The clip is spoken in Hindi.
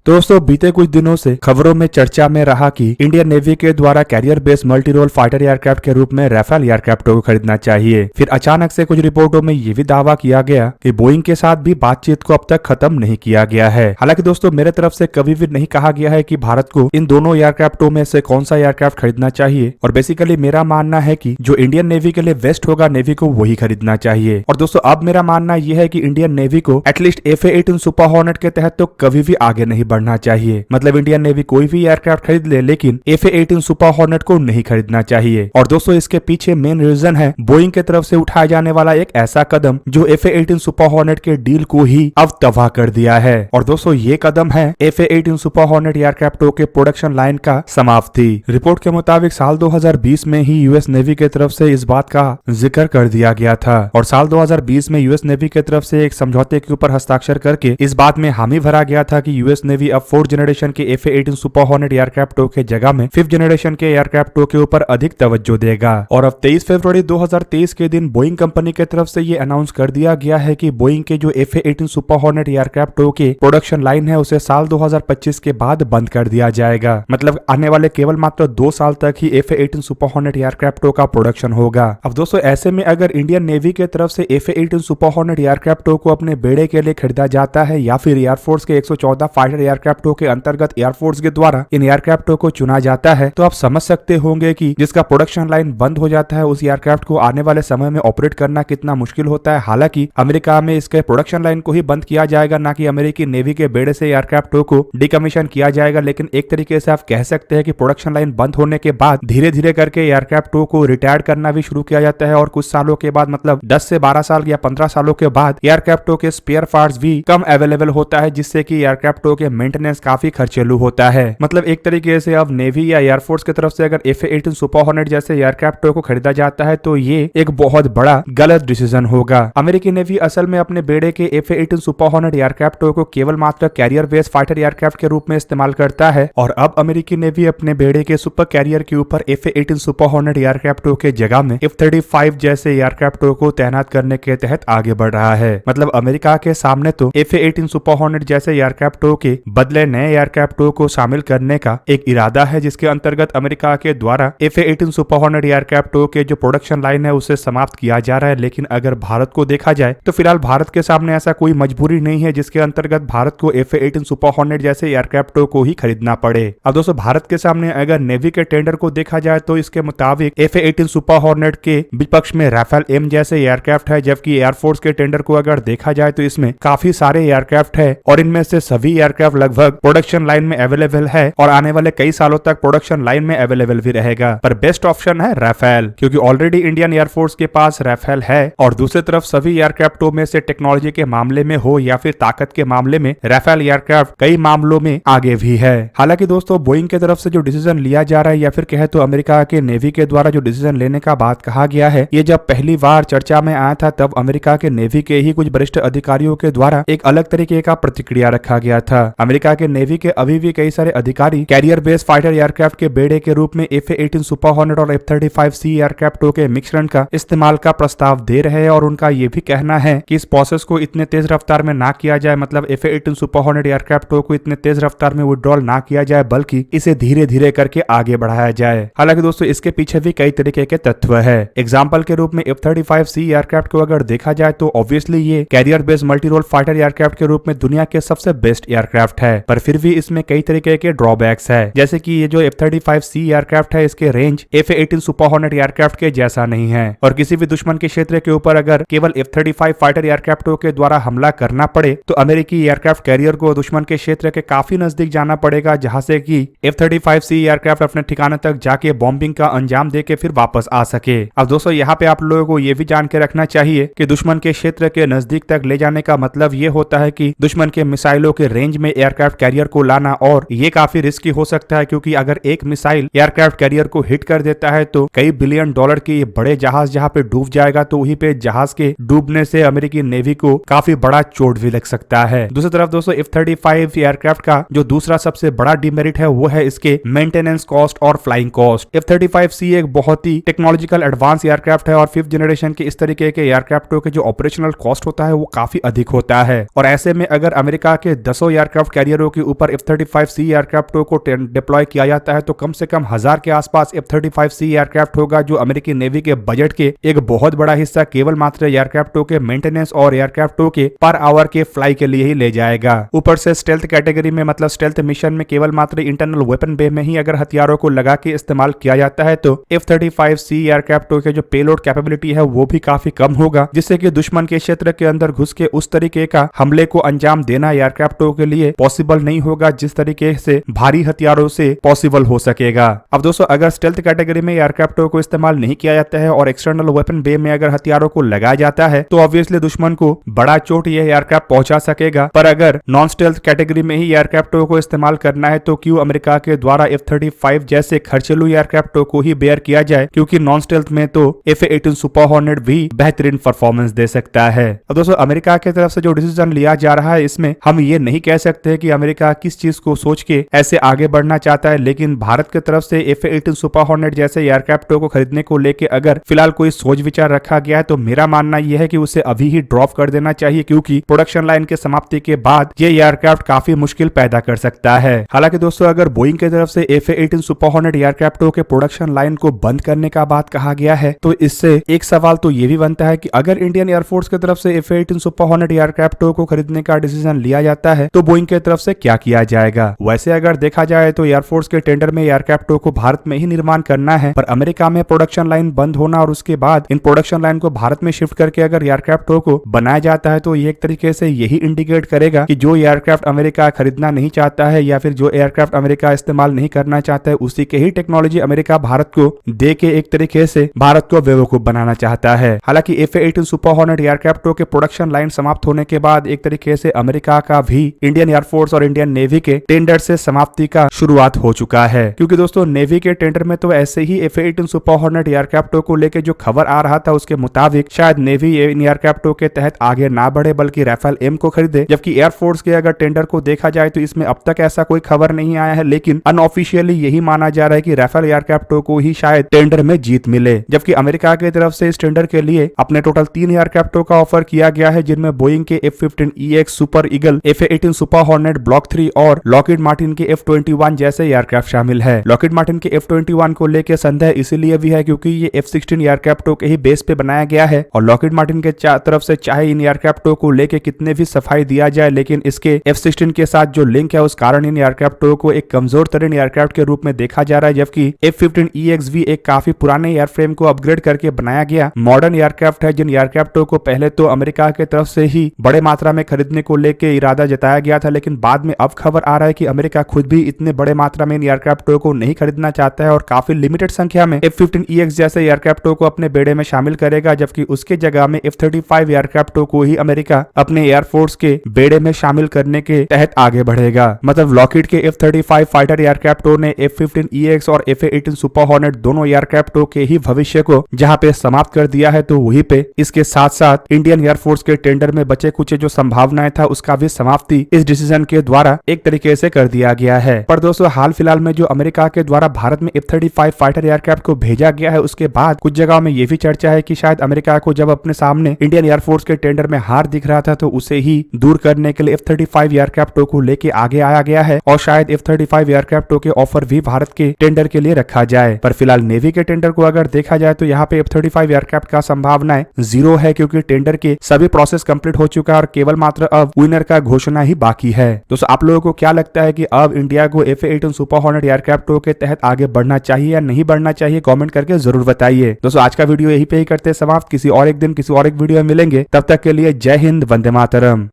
दोस्तों बीते कुछ दिनों से खबरों में चर्चा में रहा कि इंडियन नेवी के द्वारा carrier based multi role fighter aircraft के रूप में राफेल एयरक्राफ्ट को खरीदना चाहिए। फिर अचानक से कुछ रिपोर्टों में ये भी दावा किया गया कि बोइंग के साथ भी बातचीत को अब तक खत्म नहीं किया गया है। हालांकि दोस्तों मेरे तरफ से कभी भी नहीं कहा गया है कि भारत को इन दोनों एयरक्राफ्टों में से कौन सा एयरक्राफ्ट खरीदना चाहिए, और बेसिकली मेरा मानना है कि जो इंडियन नेवी के लिए बेस्ट होगा नेवी को वही खरीदना चाहिए। और दोस्तों अब मेरा मानना यह है कि इंडियन नेवी को एटलीस्ट FA-18 सुपर हॉर्नेट के तहत तो कभी भी आगे नहीं बढ़ना चाहिए। मतलब इंडियन नेवी कोई भी एयरक्राफ्ट खरीद ले, लेकिन FA-18 सुपर हॉर्नेट को नहीं खरीदना चाहिए। और दोस्तों इसके पीछे मेन रीजन है बोइंग की तरफ से उठाया जाने वाला एक ऐसा कदम जो FA-18 सुपर हॉर्नेट के डील को ही अब तबाह कर दिया है। और दोस्तों ये कदम है FA-18 सुपर हॉर्नेट एयरक्राफ्टों के प्रोडक्शन लाइन का समाप्ति। रिपोर्ट के मुताबिक साल 2020 में ही यूएस नेवी की तरफ से इस बात का जिक्र कर दिया गया था, और साल 2020 में यूएस नेवी की तरफ से एक समझौते के ऊपर हस्ताक्षर करके इस बात में हामी भरा गया था कि यूएस नेवी अब 4th जनरेशन के FA-18 सुपर हॉर्नेट एयरक्राफ्टों के जगह में 5th जनरेशन के एयरक्राफ्टों के ऊपर अधिक तवज्जो देगा। और अब 23 फरवरी 2023 के दिन बोइंग कंपनी की तरफ से ये अनाउंस कर दिया गया है कि बोइंग के जो FA-18 सुपर हॉर्नेट एयरक्राफ्टों के प्रोडक्शन लाइन है उसे साल 2025 के बाद बंद कर दिया जाएगा। मतलब आने वाले केवल मात्र 2 साल तक ही FA-18 सुपर हॉर्नेट एयरक्राफ्टों का प्रोडक्शन होगा। अब दोस्तों ऐसे में अगर इंडियन नेवी की तरफ से FA-18 सुपर हॉर्नेट एयरक्राफ्टों को अपने बेड़े के लिए खरीदा जाता है या फिर एयरफोर्स के 114 फाइटर एयरक्राफ्टों के अंतर्गत एयरफोर्स के द्वारा इन एयरक्राफ्टों को चुना जाता है, तो आप समझ सकते होंगे कि जिसका प्रोडक्शन लाइन बंद हो जाता है उस एयरक्राफ्ट को आने वाले समय में ऑपरेट करना कितना मुश्किल होता है। हालांकि अमेरिका में इसके प्रोडक्शन लाइन को ही बंद किया जाएगा, ना कि अमेरिकी नेवी के बेड़े से एयरक्राफ्टों को डिकमीशन किया जाएगा। लेकिन एक तरीके से आप कह सकते हैं कि प्रोडक्शन लाइन बंद होने के बाद धीरे धीरे करके एयरक्राफ्टों को रिटायर करना भी शुरू किया जाता है, और कुछ सालों के बाद मतलब 10 से 12 साल या 15 सालों के बाद एयरक्राफ्टों के स्पेयर पार्ट्स भी कम अवेलेबल होता है, जिससे कि एयरक्राफ्टों के मेंटेनेंस काफी खर्चेलू होता है। मतलब एक तरीके से अब नेवी या एयरफोर्स की तरफ से अगर FA-18 सुपर हॉर्नेट जैसे एयरक्राफ्टों को खरीदा जाता है तो ये एक बहुत बड़ा गलत डिसीजन होगा। अमेरिकी नेवी असल में अपने बेड़े के FA-18 सुपर हॉर्नेट एयरक्राफ्टों को केवल मात्र कैरियर बेस्ड फाइटर एयरक्राफ्ट के रूप में इस्तेमाल करता है, और अब अमेरिकी नेवी अपने बेड़े के सुपर कैरियर के ऊपर FA-18 सुपर हॉर्नेट एयरक्राफ्टों के जगह में F-35 जैसे एयरक्राफ्टों को तैनात करने के तहत आगे बढ़ रहा है। मतलब अमेरिका के सामने तो FA-18 सुपर हॉर्नेट जैसे एयरक्राफ्टों के बदले नए एयरक्राफ्टों को शामिल करने का एक इरादा है, जिसके अंतर्गत अमेरिका के द्वारा FA-18 सुपर हॉर्नेट एयरक्राफ्टों के जो प्रोडक्शन लाइन है उसे समाप्त किया जा रहा है। लेकिन अगर भारत को देखा जाए तो फिलहाल भारत के सामने ऐसा कोई मजबूरी नहीं है जिसके अंतर्गत भारत को FA-18 सुपर हॉर्नेट जैसे एयरक्राफ्टों को ही खरीदना पड़े। अब दोस्तों भारत के सामने अगर नेवी के टेंडर को देखा जाए तो इसके मुताबिक FA-18 सुपर हॉर्नेट के विपक्ष में राफेल M जैसे एयरक्राफ्ट है, जबकि एयरफोर्स के टेंडर को अगर देखा जाए तो इसमें काफी सारे एयरक्राफ्ट है, और इनमें से सभी एयरक्राफ्ट लगभग प्रोडक्शन लाइन में अवेलेबल है और आने वाले कई सालों तक प्रोडक्शन लाइन में अवेलेबल भी रहेगा। पर बेस्ट ऑप्शन है राफेल, क्योंकि ऑलरेडी इंडियन एयरफोर्स के पास राफेल है, और दूसरी तरफ सभी एयरक्राफ्टों में से टेक्नोलॉजी के मामले में हो या फिर ताकत के मामले में राफेल एयरक्राफ्ट कई मामलों में आगे भी है। हालांकि दोस्तों बोइंग की तरफ से जो डिसीजन लिया जा रहा है या फिर कहे तो अमेरिका के नेवी के द्वारा जो डिसीजन लेने का बात कहा गया है, ये जब पहली बार चर्चा में आया था तब अमेरिका के नेवी के ही कुछ वरिष्ठ अधिकारियों के द्वारा एक अलग तरीके का प्रतिक्रिया रखा गया था। अमेरिका के नेवी के अभी भी कई सारे अधिकारी कैरियर बेस्ड फाइटर एयरक्राफ्ट के बेड़े के रूप में FA-18 सुपर हॉर्नेट और F-35C एयरक्राफ्टों के मिश्रण का इस्तेमाल का प्रस्ताव दे रहे हैं, और उनका ये भी कहना है कि इस प्रोसेस को इतने तेज रफ्तार में ना किया जाए, मतलब FA-18 सुपर हॉर्नेट एयरक्राफ्टों को इतने तेज रफ्तार में विड्रॉल ना किया जाए, बल्कि इसे धीरे धीरे करके आगे बढ़ाया जाए। हालांकि दोस्तों इसके पीछे भी कई तरीके के तत्व है। एग्जाम्पल के रूप में F-35C एयरक्राफ्ट को अगर देखा जाए तो ऑब्वियसली ये carrier based multi role fighter aircraft के रूप में दुनिया के सबसे बेस्ट एयरक्राफ्ट है, पर फिर भी इसमें कई तरीके के ड्रॉबैक्स है। जैसे कि ये जो F-35C एयरक्राफ्ट है इसके range FA-18 super hornet aircraft के जैसा नहीं है, और किसी भी दुश्मन के क्षेत्र के ऊपर अगर केवल F-35 फाइटर एयरक्राफ्टों के द्वारा हमला करना पड़े तो अमेरिकी एयरक्राफ्ट कैरियर को दुश्मन के क्षेत्र के काफी नजदीक जाना पड़ेगा, जहां से कि F-35C एयरक्राफ्ट अपने ठिकाने तक जाके बॉम्बिंग का अंजाम देके फिर वापस आ सके। अब दोस्तों यहाँ पे आप लोगों को ये भी जान के रखना चाहिए कि दुश्मन के क्षेत्र के नजदीक तक ले जाने का मतलब ये होता है कि दुश्मन के मिसाइलों के रेंज में एयरक्राफ्ट कैरियर को लाना, और ये काफी रिस्की हो सकता है क्योंकि अगर एक मिसाइल एयरक्राफ्ट कैरियर को हिट कर देता है तो कई बिलियन डॉलर के ये बड़े जहाज जहां पे डूब जाएगा, तो वहीं पे जहाज के डूबने से अमेरिकी नेवी को काफी बड़ा चोट भी लग सकता है। दूसरी तरफ दोस्तों F-35 एयरक्राफ्ट का जो दूसरा सबसे बड़ा डिमेरिट है वो है इसके मेंटेनेंस कॉस्ट और फ्लाइंग कॉस्ट। F-35C एक बहुत ही टेक्नोलॉजिकल एडवांस एयरक्राफ्ट है, और 5th जनरेशन के इस तरीके के एयरक्राफ्टों के जो ऑपरेशनल कॉस्ट होता है वो काफी अधिक होता है, और ऐसे में अगर अमेरिका के 10 एयरक्राफ्ट एयरक्राफ्ट कैरियरों के ऊपर F-35C एयरक्राफ्टों को डिप्लॉय किया जाता है तो कम से कम 1000 के आसपास F-35C एयरक्राफ्ट होगा, जो अमेरिकी नेवी के बजट के एक बहुत बड़ा हिस्सा केवल मात्र एयरक्राफ्टों के मेंटेनेंस और एयरक्राफ्टों के पर आवर के फ्लाई के लिए ही ले जाएगा। ऊपर से स्टेल्थ कैटेगरी में मतलब स्टेल्थ मिशन में केवल मात्र इंटरनल वेपन बे में ही अगर हथियारों को लगा के इस्तेमाल किया जाता है तो F-35C एयरक्राफ्टों के जो पेलोड कैपेबिलिटी है वो भी काफी कम होगा, जिससे कि दुश्मन के क्षेत्र के अंदर घुस के उस तरीके का हमले को अंजाम देना एयरक्राफ्टों के लिए पॉसिबल नहीं होगा जिस तरीके से भारी हथियारों से पॉसिबल हो सकेगा। अब दोस्तों अगर स्टेल्थ कैटेगरी में एयरक्राफ्टों को इस्तेमाल नहीं किया जाता है और एक्सटर्नल वेपन बे में अगर हथियारों को लगाया जाता है तो ऑब्वियसली दुश्मन को बड़ा चोट यह एयरक्राफ्ट पहुंचा सकेगा। पर अगर नॉन स्टेल्थ कैटेगरी में ही एयरक्राफ्टों को इस्तेमाल करना है तो क्यों अमेरिका के द्वारा F-35 जैसे खर्चीलू एयरक्राफ्टों को ही बेयर किया जाए, क्योंकि नॉन स्टेल्थ में तो F-18 सुपर हॉर्नेट भी बेहतरीन परफॉर्मेंस दे सकता है। अब दोस्तों अमेरिका की तरफ से जो डिसीजन लिया जा रहा है इसमें हम ये नहीं कह सकते कि अमेरिका किस चीज को सोच के ऐसे आगे बढ़ना चाहता है, लेकिन भारत की तरफ से F-18 सुपर हॉर्नेट जैसे एयरक्राफ्टों को खरीदने को लेके अगर फिलहाल कोई सोच विचार रखा गया है तो मेरा मानना यह है कि उसे अभी ही ड्रॉप कर देना चाहिए, क्योंकि प्रोडक्शन लाइन के समाप्ति के बाद ये एयरक्राफ्ट काफी मुश्किल पैदा कर सकता है। हालांकि दोस्तों अगर बोइंग की तरफ से F-18 सुपर हॉर्नेट एयरक्राफ्टों के प्रोडक्शन लाइन को बंद करने का बात कहा गया है तो इससे एक सवाल तो ये भी बनता है कि अगर इंडियन एयरफोर्स की तरफ से F-18 सुपर हॉर्नेट एयरक्राफ्टों को खरीदने का डिसीजन लिया जाता है तो बोइंग की तरफ से क्या किया जाएगा। वैसे अगर देखा जाए तो एयरफोर्स के टेंडर में एयरक्राफ्टों को भारत में ही निर्माण करना है, पर अमेरिका में प्रोडक्शन लाइन बंद होना और उसके बाद इन प्रोडक्शन लाइन को भारत में शिफ्ट करके अगर एयरक्राफ्टों को बनाया जाता है तो ये एक तरीके से यही इंडिकेट करेगा कि जो एयरक्राफ्ट अमेरिका खरीदना नहीं चाहता है या फिर जो एयरक्राफ्ट अमेरिका इस्तेमाल नहीं करना चाहता है उसी के ही टेक्नोलॉजी अमेरिका भारत को दे के एक तरीके से भारत को बेवकूफ बनाना चाहता है। हालांकि F-18 सुपर हॉर्नेट एयरक्राफ्टों के प्रोडक्शन लाइन समाप्त होने के बाद एक तरीके से अमेरिका का भी इंडियन एयरफोर्स और इंडियन नेवी के टेंडर से समाप्ति का शुरुआत हो चुका है, क्योंकि दोस्तों नेवी के टेंडर में तो ऐसे ही F-18 सुपर हॉर्नेट एयरक्राफ्टों को लेकर जो खबर आ रहा था उसके मुताबिक शायद नेवी इन एयरक्राफ्टों के तहत आगे ना बढ़े बल्कि राफेल एम को खरीदे, जबकि एयरफोर्स के अगर टेंडर को देखा जाए तो इसमें अब तक ऐसा कोई खबर नहीं आया है, लेकिन अनऑफिशियली यही माना जा रहा है कि राफेल एयरक्राफ्टों को ही शायद टेंडर में जीत मिले। जबकि अमेरिका की तरफ से इस टेंडर के लिए अपने टोटल 3 एयरक्राफ्टों का ऑफर किया गया है, जिनमें बोइंग के F-15EX super eagle, F-18 super hornet block 3 और लॉकहीड मार्टिन के F-21 जैसे एयरक्राफ्ट शामिल है। लॉकहीड मार्टिन के F-21 को लेकर संदेह इसीलिए भी है क्योंकि ये F-16 एयरक्राफ्टों के ही बेस पे बनाया गया है और लॉकहीड मार्टिन के तरफ से चाहे इन एयरक्राफ्टों को लेकर कितने भी सफाई दिया जाए, लेकिन इसके F-16 के साथ जो लिंक है उस कारण इन एयरक्राफ्टों को एक कमजोर तरीन एयरक्राफ्ट के रूप में देखा जा रहा है, जबकि F-15EX भी एक काफी पुराने एयरफ्रेम को अपग्रेड करके बनाया गया मॉडर्न एयरक्राफ्ट है, जिन एयरक्राफ्टों को पहले तो अमेरिका के तरफ से ही बड़े मात्रा में खरीदने को लेकर इरादा जताया गया था, लेकिन बाद में अब खबर आ रहा है कि अमेरिका खुद भी इतने बड़े मात्रा में इन एयरक्राफ्टों को नहीं खरीदना चाहता है और काफी लिमिटेड संख्या में F-15EX जैसे एयरक्राफ्टों को अपने बेड़े में शामिल करेगा, जबकि उसके जगह में F-35 एयरक्राफ्टों को ही अमेरिका अपने एयरफोर्स के बेड़े में शामिल करने के तहत आगे बढ़ेगा। मतलब लॉकहीड के F-35 फाइटर एयरक्राफ्टों ने F-15EX और F-18 सुपर हॉर्नेट दोनों एयरक्राफ्टों के ही भविष्य को जहां पे समाप्त कर दिया है, तो वहीं पे इसके साथ साथ इंडियन एयरफोर्स के टेंडर में बचे कुछ जो संभावनाएं था उसका भी समाप्ति इस डिसीजन के द्वारा एक तरीके से कर दिया गया है। पर दोस्तों हाल फिलहाल में जो अमेरिका के द्वारा भारत में F-35 फाइटर एयरक्राफ्ट को भेजा गया है उसके बाद कुछ जगहों में यह भी चर्चा है कि शायद अमेरिका को जब अपने सामने इंडियन एयरफोर्स के टेंडर में हार दिख रहा था तो उसे ही दूर करने के लिए F-35 एयरक्राफ्टों को लेके आगे आया गया है और शायद F-35 एयरक्राफ्टों के ऑफर भी भारत के टेंडर के लिए रखा जाए। पर फिलहाल नेवी के टेंडर को अगर देखा जाए तो यहाँ पे F-35 एयरक्राफ्ट का संभावनाएं 0 है, क्योंकि टेंडर के सभी प्रोसेस कंप्लीट हो चुका है और केवल मात्र अब विनर का घोषणा ही बाकी है। दोस्तों आप लोगों को क्या लगता है कि अब इंडिया को F-18 सुपर हॉर्नेट एयरक्राफ्टों के तहत आगे बढ़ना चाहिए या नहीं बढ़ना चाहिए? कमेंट करके जरूर बताइए। दोस्तों आज का वीडियो यहीं पे ही करते समाप्त, किसी और एक दिन किसी और एक वीडियो में मिलेंगे, तब तक के लिए जय हिंद, वंदे मातरम।